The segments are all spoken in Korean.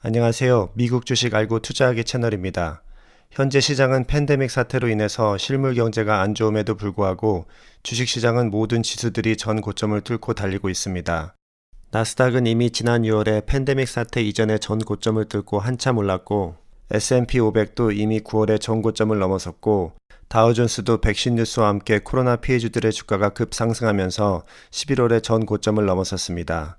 안녕하세요. 미국 주식 알고 투자하기 채널입니다. 현재 시장은 팬데믹 사태로 인해서 실물 경제가 안 좋음에도 불구하고 주식 시장은 모든 지수들이 전 고점을 뚫고 달리고 있습니다. 나스닥은 이미 지난 6월에 팬데믹 사태 이전의 전 고점을 뚫고 한참 올랐고 S&P 500도 이미 9월에 전 고점을 넘어섰고 다우존스도 백신 뉴스와 함께 코로나 피해주들의 주가가 급상승하면서 11월에 전 고점을 넘어섰습니다.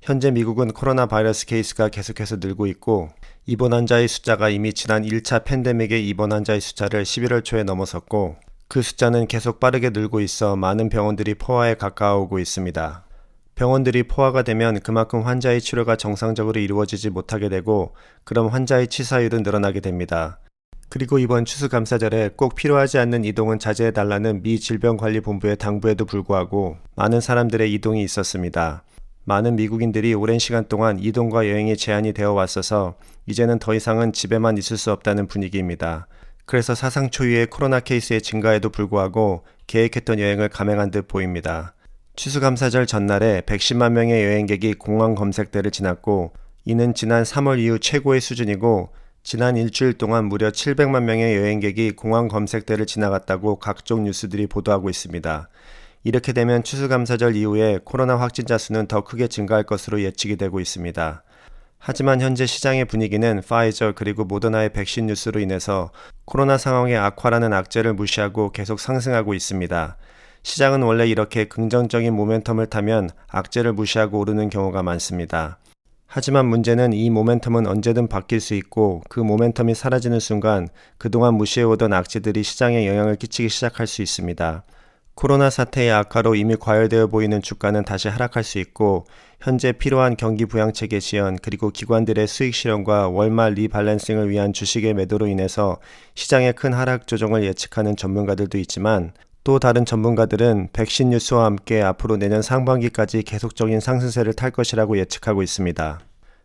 현재 미국은 코로나 바이러스 케이스가 계속해서 늘고 있고 입원 환자의 숫자가 이미 지난 1차 팬데믹의 입원 환자의 숫자를 11월 초에 넘어섰고 그 숫자는 계속 빠르게 늘고 있어 많은 병원들이 포화에 가까워오고 있습니다. 병원들이 포화가 되면 그만큼 환자의 치료가 정상적으로 이루어지지 못하게 되고 그럼 환자의 치사율은 늘어나게 됩니다. 그리고 이번 추수감사절에 꼭 필요하지 않는 이동은 자제해달라는 미 질병관리본부의 당부에도 불구하고 많은 사람들의 이동이 있었습니다. 많은 미국인들이 오랜 시간 동안 이동과 여행이 제한이 되어 왔어서 이제는 더 이상은 집에만 있을 수 없다는 분위기입니다. 그래서 사상 초유의 코로나 케이스의 증가에도 불구하고 계획했던 여행을 감행한 듯 보입니다. 추수감사절 전날에 110만 명의 여행객이 공항 검색대를 지났고 이는 지난 3월 이후 최고의 수준이고 지난 일주일 동안 무려 700만 명의 여행객이 공항 검색대를 지나갔다고 각종 뉴스들이 보도하고 있습니다. 이렇게 되면 추수감사절 이후에 코로나 확진자 수는 더 크게 증가할 것으로 예측이 되고 있습니다. 하지만 현재 시장의 분위기는 파이저 그리고 모더나의 백신 뉴스로 인해서 코로나 상황의 악화라는 악재를 무시하고 계속 상승하고 있습니다. 시장은 원래 이렇게 긍정적인 모멘텀을 타면 악재를 무시하고 오르는 경우가 많습니다. 하지만 문제는 이 모멘텀은 언제든 바뀔 수 있고 그 모멘텀이 사라지는 순간 그동안 무시해오던 악재들이 시장에 영향을 끼치기 시작할 수 있습니다. 코로나 사태의 악화로 이미 과열되어 보이는 주가는 다시 하락할 수 있고 현재 필요한 경기 부양책 개시연 그리고 기관들의 수익 실현과 월말 리밸런싱을 위한 주식의 매도로 인해서 시장의 큰 하락 조정을 예측하는 전문가들도 있지만 또 다른 전문가들은 백신 뉴스와 함께 앞으로 내년 상반기까지 계속적인 상승세를 탈 것이라고 예측하고 있습니다.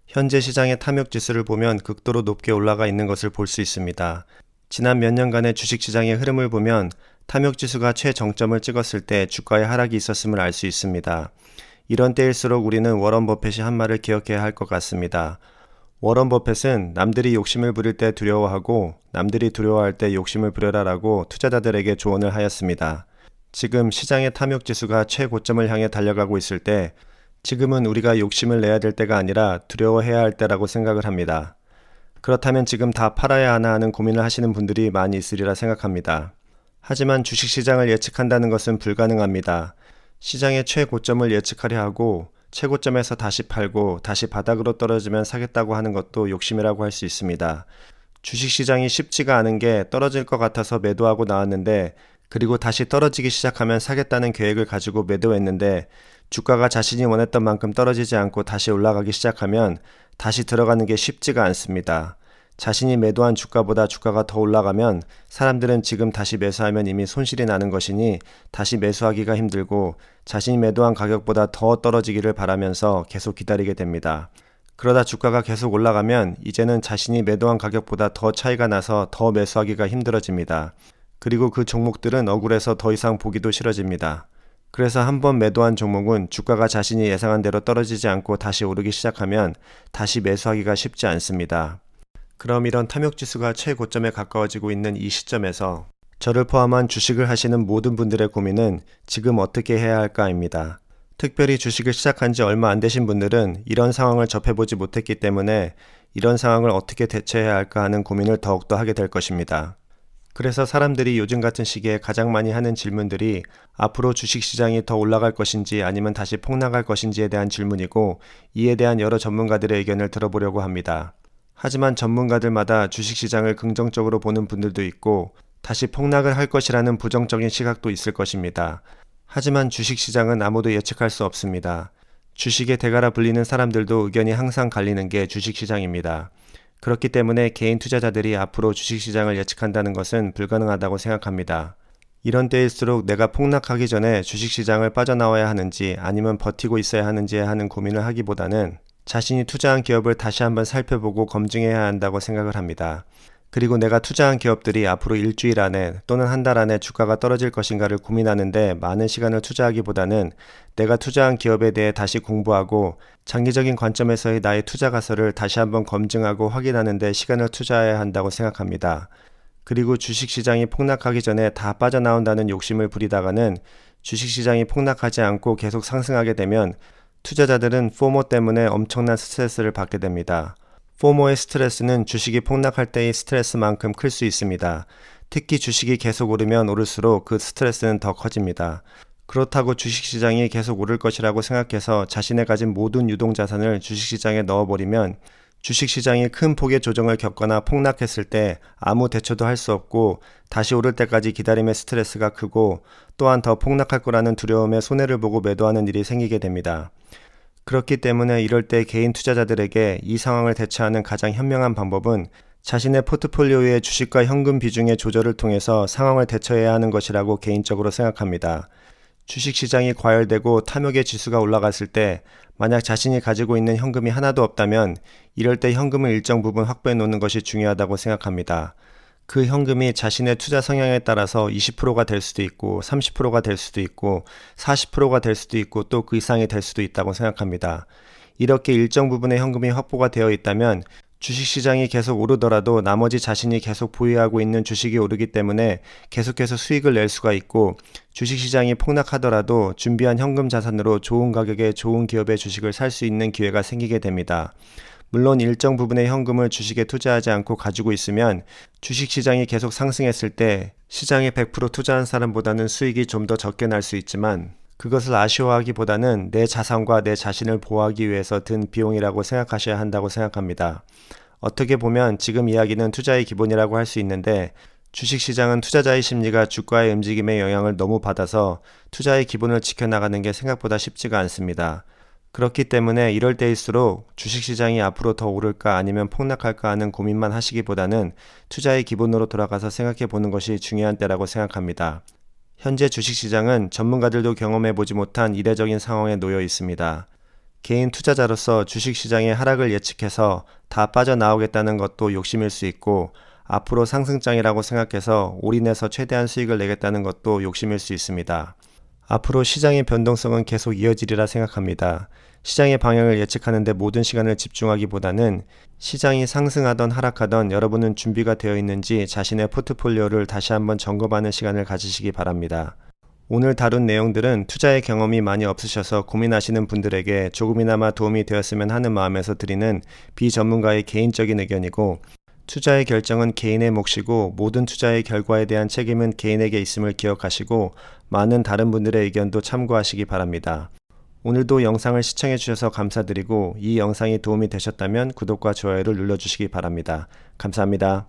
현재 시장의 탐욕 지수를 보면 극도로 높게 올라가 있는 것을 볼 수 있습니다. 지난 몇 년간의 주식시장의 흐름을 보면 탐욕지수가 최정점을 찍었을 때 주가의 하락이 있었음을 알 수 있습니다. 이런 때일수록 우리는 워런 버핏이 한 말을 기억해야 할 것 같습니다. 워런 버핏은 남들이 욕심을 부릴 때 두려워하고 남들이 두려워할 때 욕심을 부려라라고 투자자들에게 조언을 하였습니다. 지금 시장의 탐욕지수가 최고점을 향해 달려가고 있을 때 지금은 우리가 욕심을 내야 될 때가 아니라 두려워해야 할 때라고 생각을 합니다. 그렇다면 지금 다 팔아야 하나 하는 고민을 하시는 분들이 많이 있으리라 생각합니다. 하지만 주식시장을 예측한다는 것은 불가능합니다. 시장의 최고점을 예측하려 하고 최고점에서 다시 팔고 다시 바닥으로 떨어지면 사겠다고 하는 것도 욕심이라고 할 수 있습니다. 주식시장이 쉽지가 않은 게 떨어질 것 같아서 매도하고 나왔는데 그리고 다시 떨어지기 시작하면 사겠다는 계획을 가지고 매도했는데 주가가 자신이 원했던 만큼 떨어지지 않고 다시 올라가기 시작하면 다시 들어가는 게 쉽지가 않습니다. 자신이 매도한 주가보다 주가가 더 올라가면 사람들은 지금 다시 매수하면 이미 손실이 나는 것이니 다시 매수하기가 힘들고 자신이 매도한 가격보다 더 떨어지기를 바라면서 계속 기다리게 됩니다. 그러다 주가가 계속 올라가면 이제는 자신이 매도한 가격보다 더 차이가 나서 더 매수하기가 힘들어집니다. 그리고 그 종목들은 억울해서 더 이상 보기도 싫어집니다. 그래서 한번 매도한 종목은 주가가 자신이 예상한 대로 떨어지지 않고 다시 오르기 시작하면 다시 매수하기가 쉽지 않습니다. 그럼 이런 탐욕지수가 최고점에 가까워지고 있는 이 시점에서 저를 포함한 주식을 하시는 모든 분들의 고민은 지금 어떻게 해야 할까입니다. 특별히 주식을 시작한 지 얼마 안 되신 분들은 이런 상황을 접해보지 못했기 때문에 이런 상황을 어떻게 대처해야 할까 하는 고민을 더욱더 하게 될 것입니다. 그래서 사람들이 요즘 같은 시기에 가장 많이 하는 질문들이 앞으로 주식시장이 더 올라갈 것인지 아니면 다시 폭락할 것인지에 대한 질문이고 이에 대한 여러 전문가들의 의견을 들어보려고 합니다. 하지만 전문가들마다 주식시장을 긍정적으로 보는 분들도 있고 다시 폭락을 할 것이라는 부정적인 시각도 있을 것입니다. 하지만 주식시장은 아무도 예측할 수 없습니다. 주식의 대가라 불리는 사람들도 의견이 항상 갈리는 게 주식시장입니다. 그렇기 때문에 개인 투자자들이 앞으로 주식시장을 예측한다는 것은 불가능하다고 생각합니다. 이런 때일수록 내가 폭락하기 전에 주식시장을 빠져나와야 하는지 아니면 버티고 있어야 하는지에 하는 고민을 하기보다는 자신이 투자한 기업을 다시 한번 살펴보고 검증해야 한다고 생각을 합니다. 그리고 내가 투자한 기업들이 앞으로 일주일 안에 또는 한 달 안에 주가가 떨어질 것인가를 고민하는데 많은 시간을 투자하기보다는 내가 투자한 기업에 대해 다시 공부하고 장기적인 관점에서의 나의 투자 가설을 다시 한번 검증하고 확인하는 데 시간을 투자해야 한다고 생각합니다. 그리고 주식시장이 폭락하기 전에 다 빠져나온다는 욕심을 부리다가는 주식시장이 폭락하지 않고 계속 상승하게 되면 투자자들은 포모 때문에 엄청난 스트레스를 받게 됩니다. 포모의 스트레스는 주식이 폭락할 때의 스트레스만큼 클 수 있습니다. 특히 주식이 계속 오르면 오를수록 그 스트레스는 더 커집니다. 그렇다고 주식시장이 계속 오를 것이라고 생각해서 자신의 가진 모든 유동자산을 주식시장에 넣어버리면 주식시장이 큰 폭의 조정을 겪거나 폭락했을 때 아무 대처도 할 수 없고 다시 오를 때까지 기다림의 스트레스가 크고 또한 더 폭락할 거라는 두려움에 손해를 보고 매도하는 일이 생기게 됩니다. 그렇기 때문에 이럴 때 개인 투자자들에게 이 상황을 대처하는 가장 현명한 방법은 자신의 포트폴리오의 주식과 현금 비중의 조절을 통해서 상황을 대처해야 하는 것이라고 개인적으로 생각합니다. 주식시장이 과열되고 탐욕의 지수가 올라갔을 때 만약 자신이 가지고 있는 현금이 하나도 없다면 이럴 때 현금을 일정 부분 확보해 놓는 것이 중요하다고 생각합니다. 그 현금이 자신의 투자 성향에 따라서 20%가 될 수도 있고 30%가 될 수도 있고 40%가 될 수도 있고 또 그 이상이 될 수도 있다고 생각합니다. 이렇게 일정 부분의 현금이 확보가 되어 있다면 주식시장이 계속 오르더라도 나머지 자신이 계속 보유하고 있는 주식이 오르기 때문에 계속해서 수익을 낼 수가 있고 주식시장이 폭락하더라도 준비한 현금 자산으로 좋은 가격에 좋은 기업의 주식을 살 수 있는 기회가 생기게 됩니다. 물론 일정 부분의 현금을 주식에 투자하지 않고 가지고 있으면 주식시장이 계속 상승했을 때 시장에 100% 투자한 사람보다는 수익이 좀 더 적게 날 수 있지만 그것을 아쉬워하기보다는 내 자산과 내 자신을 보호하기 위해서 든 비용이라고 생각하셔야 한다고 생각합니다. 어떻게 보면 지금 이야기는 투자의 기본이라고 할 수 있는데 주식시장은 투자자의 심리가 주가의 움직임에 영향을 너무 받아서 투자의 기본을 지켜나가는 게 생각보다 쉽지가 않습니다. 그렇기 때문에 이럴 때일수록 주식시장이 앞으로 더 오를까 아니면 폭락할까 하는 고민만 하시기보다는 투자의 기본으로 돌아가서 생각해 보는 것이 중요한 때라고 생각합니다. 현재 주식시장은 전문가들도 경험해보지 못한 이례적인 상황에 놓여 있습니다. 개인 투자자로서 주식시장의 하락을 예측해서 다 빠져나오겠다는 것도 욕심일 수 있고 앞으로 상승장이라고 생각해서 올인해서 최대한 수익을 내겠다는 것도 욕심일 수 있습니다. 앞으로 시장의 변동성은 계속 이어지리라 생각합니다. 시장의 방향을 예측하는데 모든 시간을 집중하기보다는 시장이 상승하던 하락하던 여러분은 준비가 되어 있는지 자신의 포트폴리오를 다시 한번 점검하는 시간을 가지시기 바랍니다. 오늘 다룬 내용들은 투자의 경험이 많이 없으셔서 고민하시는 분들에게 조금이나마 도움이 되었으면 하는 마음에서 드리는 비전문가의 개인적인 의견이고 투자의 결정은 개인의 몫이고 모든 투자의 결과에 대한 책임은 개인에게 있음을 기억하시고 많은 다른 분들의 의견도 참고하시기 바랍니다. 오늘도 영상을 시청해 주셔서 감사드리고 이 영상이 도움이 되셨다면 구독과 좋아요를 눌러주시기 바랍니다. 감사합니다.